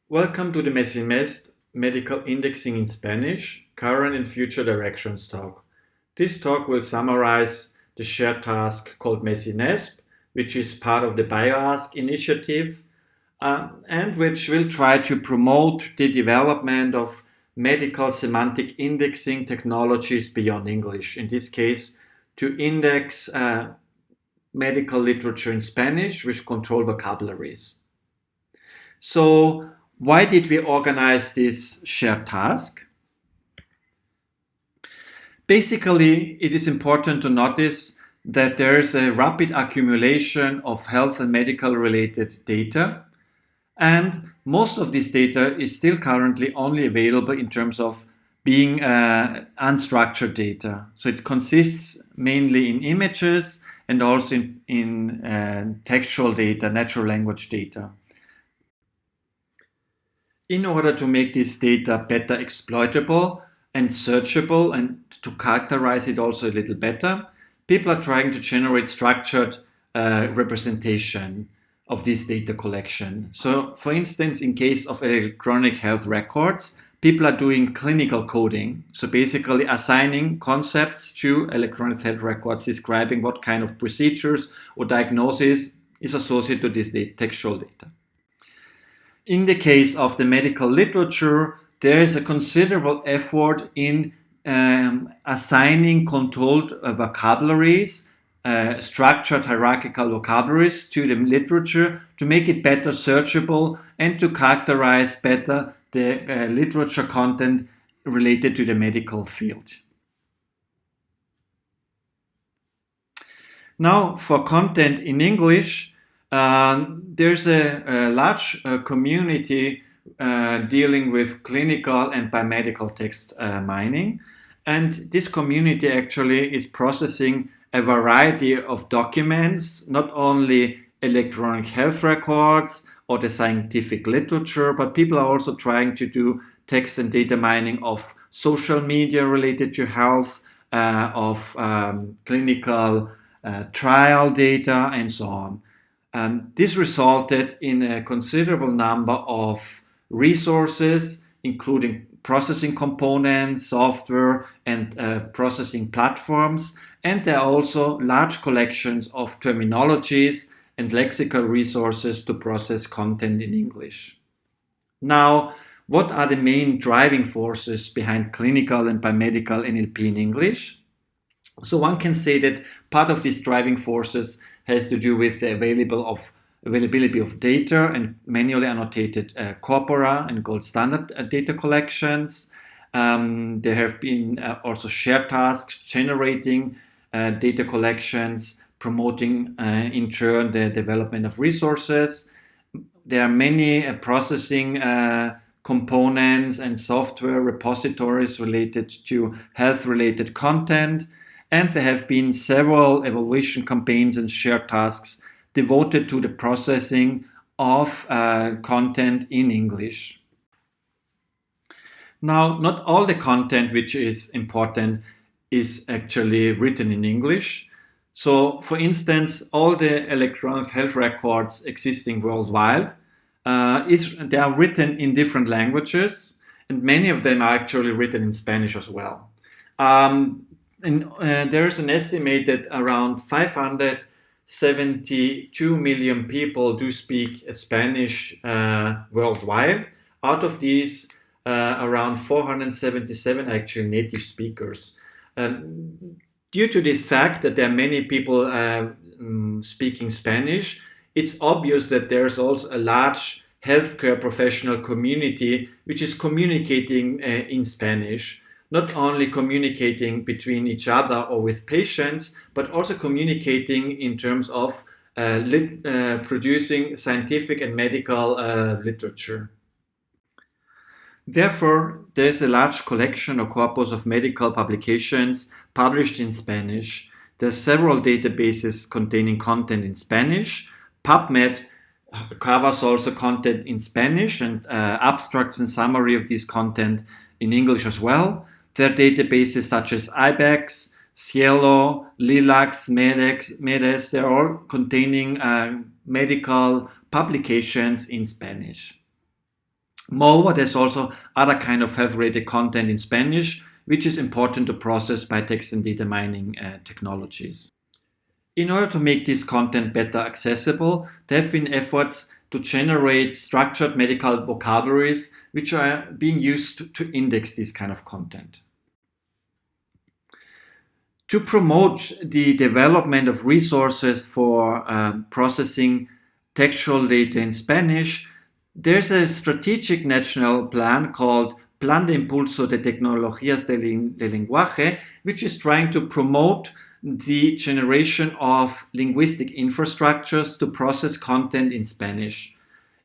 Welcome to the MESINESP Medical Indexing in Spanish, Current and Future Directions talk. This talk will summarize the shared task called MESINESP, which is part of the BioAsk initiative, and which will try to promote the development of medical semantic indexing technologies beyond English. In this case, to index medical literature in Spanish with controlled vocabularies. So, why did we organize this shared task? Basically, it is important to notice that there is a rapid accumulation of health and medical related data, and most of this data is still currently only available in terms of being unstructured data. So it consists mainly in images and also in textual data, natural language data. In order to make this data better exploitable and searchable and to characterize it also a little better, people are trying to generate structured representation of this data collection. So, for instance, in case of electronic health records, people are doing clinical coding. So basically assigning concepts to electronic health records describing what kind of procedures or diagnosis is associated to this textual data. In the case of the medical literature, there is a considerable effort in assigning controlled vocabularies, structured hierarchical vocabularies to the literature to make it better searchable and to characterize better the literature content related to the medical field. Now, for content in English, there's a large community dealing with clinical and biomedical text mining. And this community actually is processing a variety of documents, not only electronic health records or the scientific literature, but people are also trying to do text and data mining of social media related to health, of clinical trial data, and so on. This resulted in a considerable number of resources, including processing components, software, and processing platforms. And there are also large collections of terminologies and lexical resources to process content in English. Now, what are the main driving forces behind clinical and biomedical NLP in English? So one can say that part of these driving forces has to do with the availability of data and manually annotated corpora and gold standard data collections. There have been also shared tasks generating data collections, promoting in turn the development of resources. There are many processing components and software repositories related to health-related content. And there have been several evaluation campaigns and shared tasks devoted to the processing of content in English. Now, not all the content which is important is actually written in English. So, for instance, all the electronic health records existing worldwide, they are written in different languages, and many of them are actually written in Spanish as well. There is an estimate that around 572 million people do speak Spanish worldwide. Out of these, around 477 actually native speakers. Due to this fact that there are many people speaking Spanish, it's obvious that there's also a large healthcare professional community which is communicating in Spanish. Not only communicating between each other or with patients, but also communicating in terms of producing scientific and medical literature. Therefore, there is a large collection or corpus of medical publications published in Spanish. There are several databases containing content in Spanish. PubMed covers also content in Spanish and abstracts and summary of this content in English as well. There are databases such as IBEX, Cielo, Lilacs, MEDES. They're all containing medical publications in Spanish. Moreover, there's also other kind of health-related content in Spanish, which is important to process by text and data mining technologies. In order to make this content better accessible, there have been efforts to generate structured medical vocabularies which are being used to index this kind of content. To promote the development of resources for processing textual data in Spanish, there's a strategic national plan called Plan de Impulso de Tecnologías de Lenguaje, which is trying to promote the generation of linguistic infrastructures to process content in Spanish.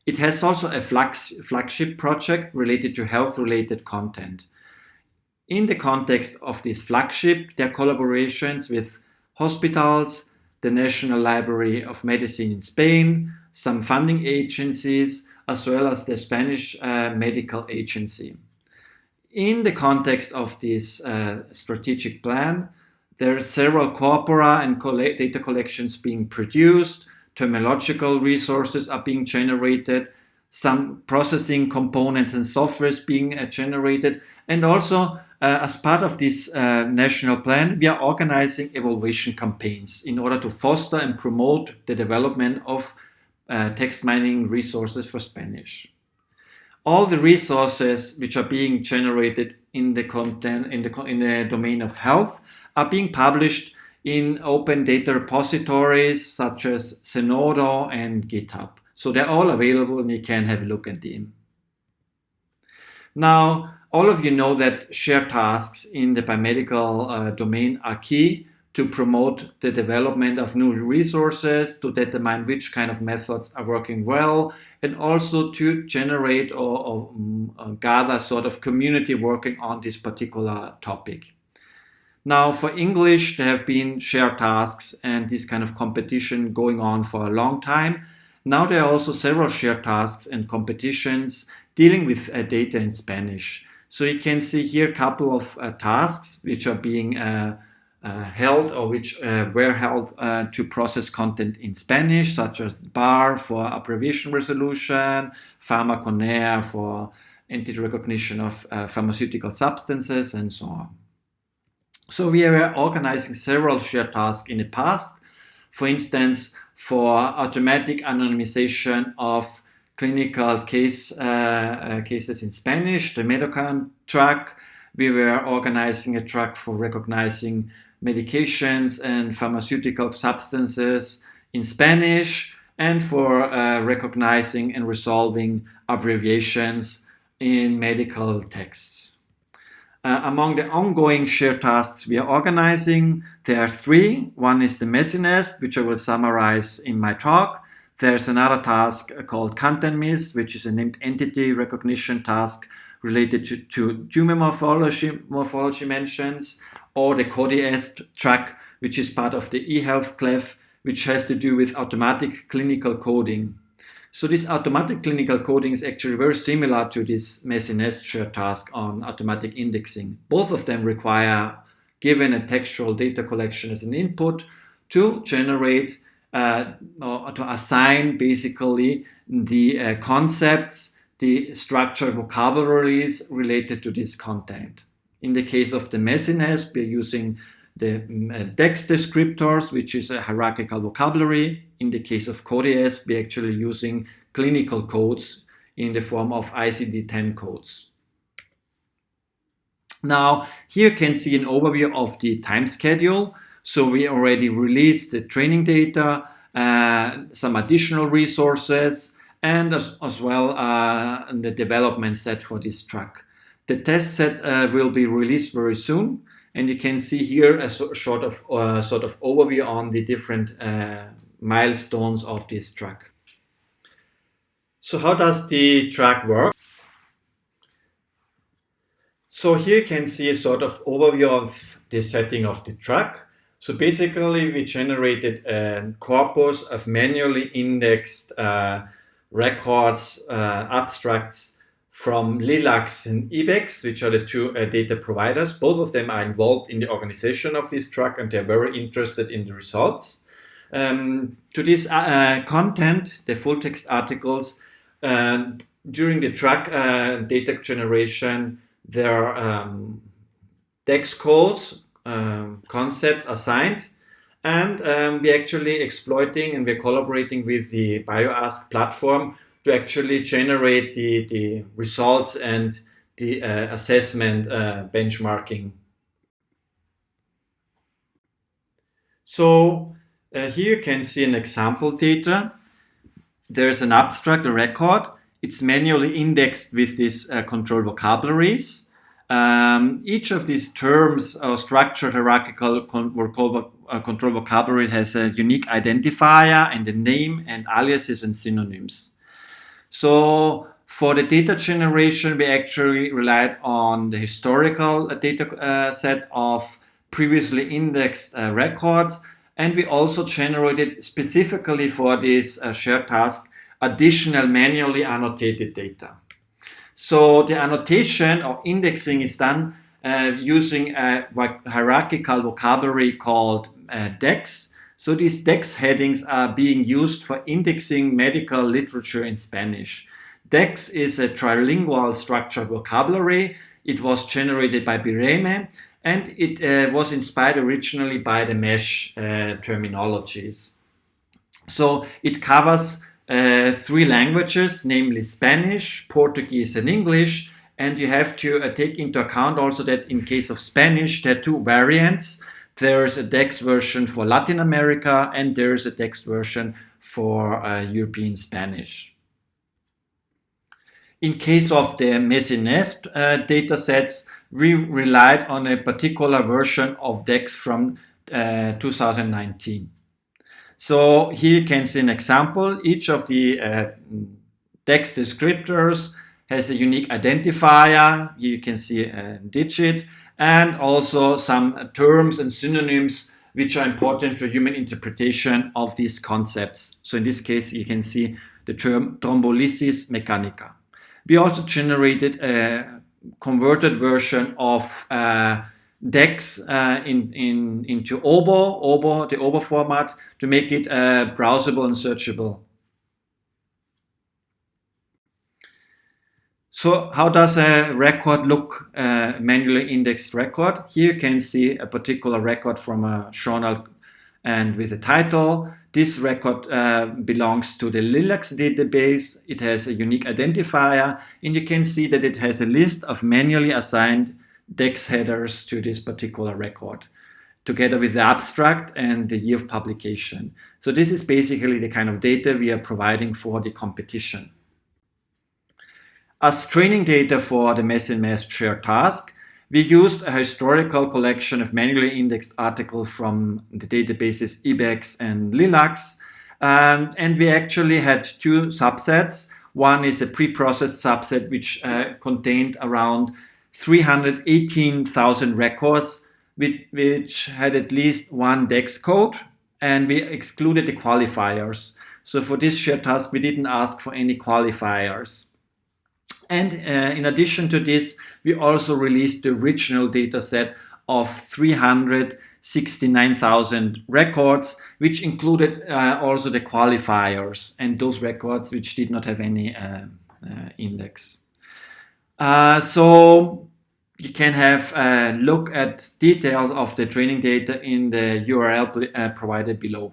It has also a flagship project related to health-related content. In the context of this flagship, there are collaborations with hospitals, the National Library of Medicine in Spain, some funding agencies, as well as the Spanish Medical Agency. In the context of this strategic plan, there are several corpora and data collections being produced, terminological resources are being generated, some processing components and softwares being generated, and also as part of this national plan, we are organizing evaluation campaigns in order to foster and promote the development of text mining resources for Spanish. All the resources which are being generated in the content in the domain of health are being published in open data repositories such as Zenodo and GitHub. So they're all available and you can have a look at them. Now, all of you know that shared tasks in the biomedical domain are key to promote the development of new resources, to determine which kind of methods are working well, and also to generate or gather sort of community working on this particular topic. Now, for English, there have been shared tasks and this kind of competition going on for a long time. Now there are also several shared tasks and competitions dealing with data in Spanish. So you can see here a couple of tasks which are being held or which were held to process content in Spanish, such as BAR for abbreviation resolution, PharmaConair for entity recognition of pharmaceutical substances, and so on. So we are organizing several shared tasks in the past. For instance, for automatic anonymization of clinical cases in Spanish, the Medocan track. We were organizing a track for recognizing medications and pharmaceutical substances in Spanish, and for recognizing and resolving abbreviations in medical texts. Among the ongoing shared tasks we are organizing, there are three. One is the MESINESP, which I will summarize in my talk. There's another task called Content Miss, which is a named entity recognition task related to tumor morphology mentions, or the CODIESP track, which is part of the eHealth clef, which has to do with automatic clinical coding. So this automatic clinical coding is actually very similar to this MESINESP shared task on automatic indexing. Both of them require, given a textual data collection as an input, to generate or to assign basically the concepts, the structured vocabularies related to this content. In the case of the MESINESP, we're using the text descriptors, which is a hierarchical vocabulary. In the case of CODIESP, we're actually using clinical codes in the form of ICD-10 codes. Now, here you can see an overview of the time schedule. So we already released the training data, some additional resources, and as well the development set for this track. The test set will be released very soon, and you can see here a sort of overview on the different milestones of this track. So how does the track work? So here you can see a sort of overview of the setting of the track. So basically we generated a corpus of manually indexed records, abstracts from LILACS and IBEX, which are the two data providers. Both of them are involved in the organization of this track, and they're very interested in the results. To this content, the full text articles, during the track data generation, there are text codes, concepts assigned, and we're actually exploiting and we're collaborating with the BioAsk platform to actually generate the results and the assessment benchmarking. So here you can see an example data. There's an abstract, a record. It's manually indexed with these control vocabularies. Each of these terms or structured hierarchical control vocabulary has a unique identifier and a name and aliases and synonyms. So for the data generation, we actually relied on the historical data set of previously indexed records, and we also generated specifically for this shared task additional manually annotated data. So the annotation or indexing is done using a hierarchical vocabulary called DeCS. So these DeCS headings are being used for indexing medical literature in Spanish. DeCS is a trilingual structured vocabulary. It was generated by Bireme, and it was inspired originally by the MESH terminologies. So it covers 3 languages, namely Spanish, Portuguese, and English. And you have to take into account also that in case of Spanish, there are 2 variants. There's a DeCS version for Latin America, and there's a DeCS version for European Spanish. In case of the MESINESP datasets, we relied on a particular version of DeCS from 2019. So here you can see an example. Each of the DeCS descriptors has a unique identifier. Here you can see a digit, and also some terms and synonyms which are important for human interpretation of these concepts. So in this case, you can see the term thrombolysis mechanica. We also generated a converted version of DeCS into OBO, the OBO format, to make it browsable and searchable. So how does a record look, manually indexed record? Here you can see a particular record from a journal and with a title. This record belongs to the LILACS database. It has a unique identifier, and you can see that it has a list of manually assigned DeCS headers to this particular record, together with the abstract and the year of publication. So this is basically the kind of data we are providing for the competition. As training data for the MESINESP shared task, we used a historical collection of manually indexed articles from the databases IBEX and LILACS, and we actually had 2 subsets. One is a pre-processed subset which contained around 318,000 records which had at least 1 DeCS code, and we excluded the qualifiers. So for this shared task, we didn't ask for any qualifiers. And in addition to this, we also released the original data set of 369,000 records, which included also the qualifiers and those records which did not have any index. So you can have a look at details of the training data in the URL provided below.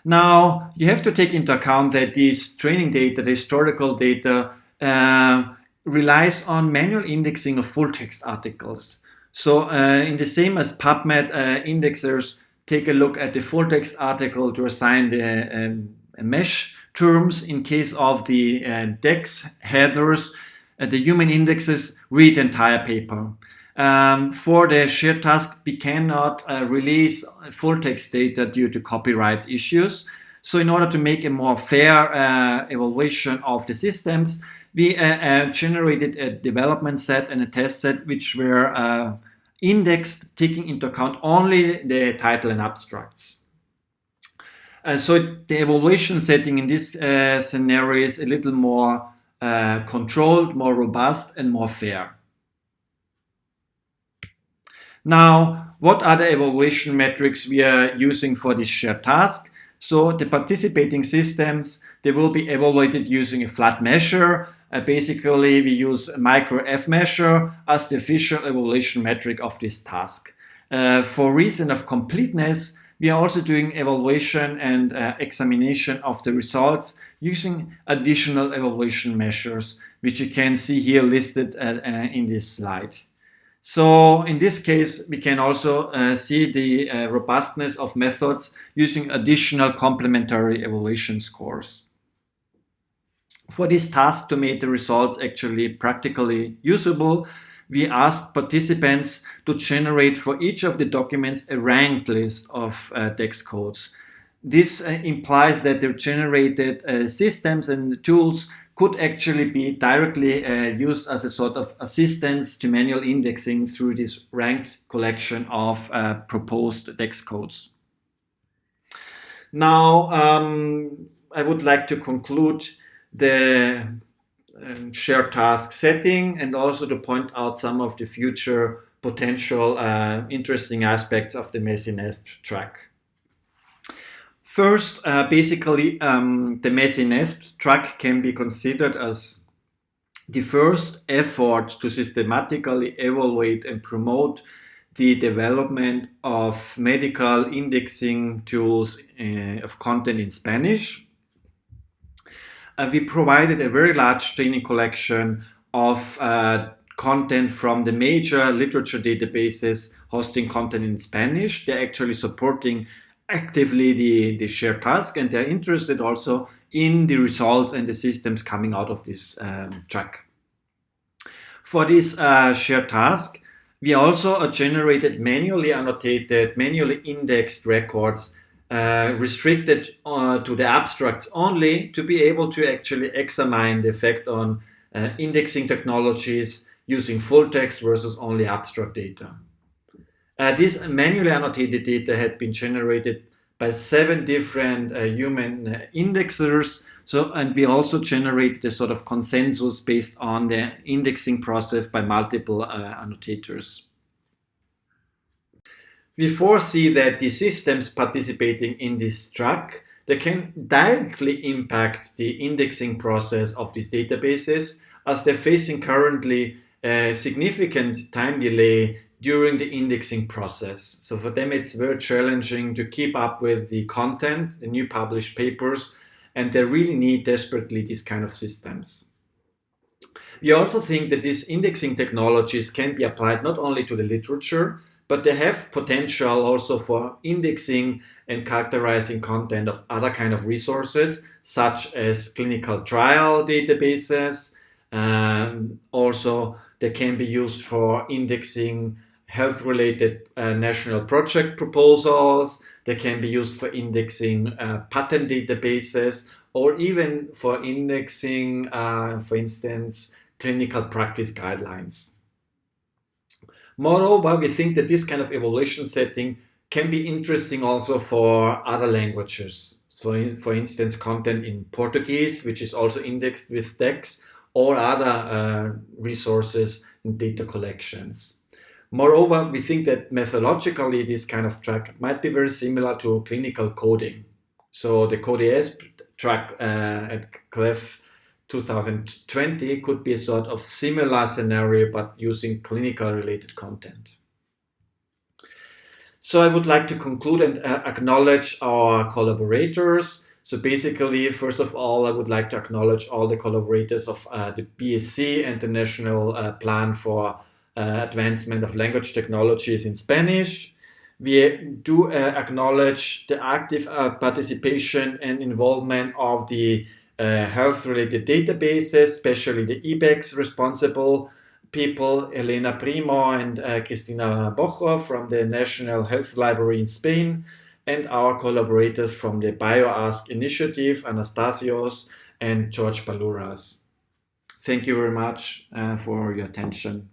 Now, you have to take into account that this training data, the historical data, relies on manual indexing of full text articles. So in the same as PubMed indexers take a look at the full text article to assign the mesh terms. In case of the DeCS headers, the human indexes read the entire paper. For the shared task, we cannot release full text data due to copyright issues. So in order to make a more fair evaluation of the systems, we generated a development set and a test set which were indexed, taking into account only the title and abstracts. So the evaluation setting in this scenario is a little more controlled, more robust, and more fair. Now, what are the evaluation metrics we are using for this shared task? So the participating systems, they will be evaluated using a flat measure. Basically, we use micro F measure as the official evaluation metric of this task. For reason of completeness, we are also doing evaluation and examination of the results using additional evaluation measures, which you can see here listed in this slide. So in this case, we can also see the robustness of methods using additional complementary evaluation scores. For this task to make the results actually practically usable, we asked participants to generate for each of the documents a ranked list of text codes. This implies that the generated systems and tools could actually be directly used as a sort of assistance to manual indexing through this ranked collection of proposed text codes. Now, I would like to conclude the shared task setting and also to point out some of the future potential interesting aspects of the MESINESP track. First, basically, the MESINESP track can be considered as the first effort to systematically evaluate and promote the development of medical indexing tools of content in Spanish. We provided a very large training collection of content from the major literature databases hosting content in Spanish. They're actually supporting actively the shared task, and they're interested also in the results and the systems coming out of this track. For this shared task, we also generated manually annotated, manually indexed records restricted to the abstracts only to be able to actually examine the effect on indexing technologies using full text versus only abstract data. This manually annotated data had been generated by 7 different human indexers. And we also generated a sort of consensus based on the indexing process by multiple annotators. We foresee that the systems participating in this track, they can directly impact the indexing process of these databases, as they're facing currently a significant time delay during the indexing process. So for them, it's very challenging to keep up with the content, the new published papers, and they really need desperately these kind of systems. We also think that these indexing technologies can be applied not only to the literature, but they have potential also for indexing and characterizing content of other kind of resources, such as clinical trial databases. Also, they can be used for indexing health-related national project proposals. They can be used for indexing patent databases, or even for indexing, for instance, clinical practice guidelines. Moreover, we think that this kind of evaluation setting can be interesting also for other languages. So, for instance, content in Portuguese, which is also indexed with text, or other resources and data collections. Moreover, we think that methodologically this kind of track might be very similar to clinical coding. So the CodeES track at CLEF 2020 could be a sort of similar scenario, but using clinical related content. So I would like to conclude and acknowledge our collaborators. So basically, first of all, I would like to acknowledge all the collaborators of the BSc and the National Plan for Advancement of Language Technologies in Spanish. We do acknowledge the active participation and involvement of the health-related databases, especially the EBEX responsible people, Elena Primo and Cristina Bojo from the National Health Library in Spain, and our collaborators from the BioAsk initiative, Anastasios and George Palouras. Thank you very much for your attention.